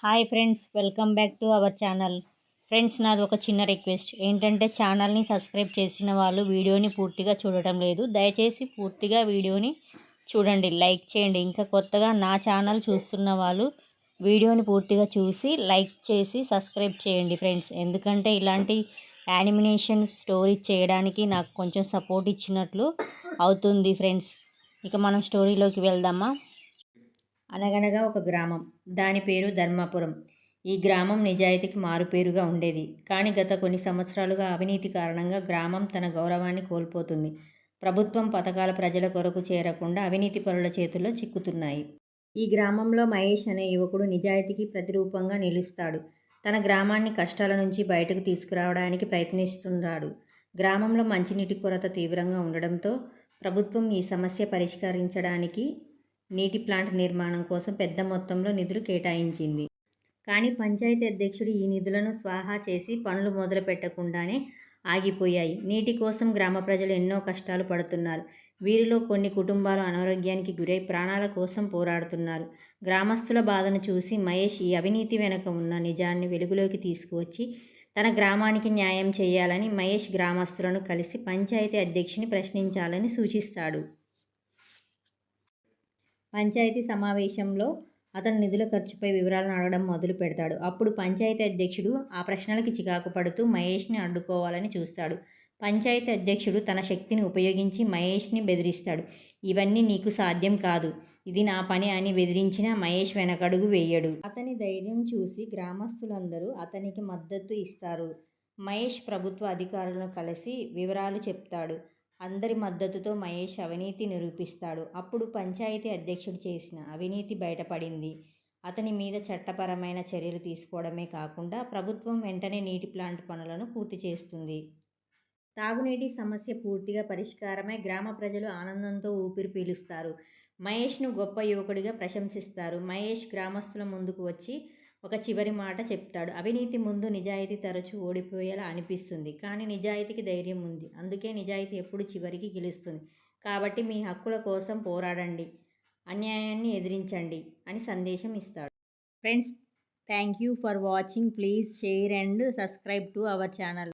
Hi friends, welcome back to our channel. Friends, నాది ఒక చిన్న రిక్వెస్ట్ ఏంటంటే ఛానల్ని సబ్స్క్రైబ్ చేసిన వాళ్ళు వీడియోని పూర్తిగా చూడటం లేదు. దయచేసి పూర్తిగా వీడియోని చూడండి, లైక్ చేయండి. ఇంకా కొత్తగా నా ఛానల్ చూస్తున్న వాళ్ళు వీడియోని పూర్తిగా చూసి లైక్ చేసి సబ్స్క్రైబ్ చేయండి ఫ్రెండ్స్. ఎందుకంటే ఇలాంటి యానిమేషన్ స్టోరీ చేయడానికి నాకు కొంచెం సపోర్ట్ ఇచ్చినట్లు అవుతుంది ఫ్రెండ్స్. ఇక మనం స్టోరీలోకి వెళ్దామా. అనగనగా ఒక గ్రామం. దాని పేరు ధర్మాపురం. ఈ గ్రామం నిజాయితీకి మారుపేరుగా ఉండేది. కానీ గత కొన్ని సంవత్సరాలుగా అవినీతి కారణంగా గ్రామం తన గౌరవాన్ని కోల్పోతుంది. ప్రభుత్వం పథకాల ప్రజల కొరకు చేరకుండా అవినీతి పరుల చేతుల్లో చిక్కుతున్నాయి. ఈ గ్రామంలో మహేష్ అనే యువకుడు నిజాయితీకి ప్రతిరూపంగా నిలుస్తాడు. తన గ్రామాన్ని కష్టాల నుంచి బయటకు తీసుకురావడానికి ప్రయత్నిస్తున్నాడు. గ్రామంలో మంచినీటి కొరత తీవ్రంగా ఉండడంతో ప్రభుత్వం ఈ సమస్య పరిష్కరించడానికి నీటి ప్లాంట్ నిర్మాణం కోసం పెద్ద మొత్తంలో నిధులు కేటాయించింది. కానీ పంచాయతీ అధ్యక్షుడు ఈ నిధులను స్వాహా చేసి పనులు మొదలు పెట్టకుండానే ఆగిపోయాయి. నీటి కోసం గ్రామ ప్రజలు ఎన్నో కష్టాలు పడుతున్నారు. వీరిలో కొన్ని కుటుంబాలు అనారోగ్యానికి గురై ప్రాణాల కోసం పోరాడుతున్నారు. గ్రామస్తుల బాధను చూసి మహేష్ ఈ అవినీతి వెనుక ఉన్న నిజాన్ని వెలుగులోకి తీసుకువచ్చి తన గ్రామానికి న్యాయం చేయాలని మహేష్ గ్రామస్తులను కలిసి పంచాయతీ అధ్యక్షుని ప్రశ్నించాలని సూచిస్తాడు. పంచాయతీ సమావేశంలో అతను నిధుల ఖర్చుపై వివరాలను అడగడం మొదలు పెడతాడు. అప్పుడు పంచాయతీ అధ్యక్షుడు ఆ ప్రశ్నలకి చికాకు పడుతూ మహేష్ని అడ్డుకోవాలని చూస్తాడు. పంచాయతీ అధ్యక్షుడు తన శక్తిని ఉపయోగించి మహేష్ని బెదిరిస్తాడు. ఇవన్నీ నీకు సాధ్యం కాదు, ఇది నా పని అని బెదిరించిన మహేష్ వెనకడుగు వేయడు. అతని ధైర్యం చూసి గ్రామస్తులందరూ అతనికి మద్దతు ఇస్తారు. మహేష్ ప్రభుత్వ అధికారులను కలిసి వివరాలు చెప్తాడు. అందరి మద్దతుతో మహేష్ అవినీతి నిరూపిస్తాడు. అప్పుడు పంచాయతీ అధ్యక్షుడు చేసిన అవినీతి బయటపడింది. అతని మీద చట్టపరమైన చర్యలు తీసుకోవడమే కాకుండా ప్రభుత్వం వెంటనే నీటి ప్లాంట్ పనులను పూర్తి చేస్తుంది. తాగునీటి సమస్య పూర్తిగా పరిష్కారమై గ్రామ ప్రజలు ఆనందంతో ఊపిరి పీలుస్తారు. మహేష్ను గొప్ప యువకుడిగా ప్రశంసిస్తారు. మహేష్ గ్రామస్తుల ముందుకు వచ్చి ఒక చివరి మాట చెప్తాడు. అవినీతి ముందు నిజాయితీ తరచూ ఓడిపోయేలా అనిపిస్తుంది, కానీ నిజాయితీకి ధైర్యం ఉంది. అందుకే నిజాయితీ ఎప్పుడు చివరికి గెలుస్తుంది. కాబట్టి మీ హక్కుల కోసం పోరాడండి, అన్యాయాన్ని ఎదిరించండి అని సందేశం ఇస్తాడు. Friends, thank you for watching. Please share and subscribe to our channel.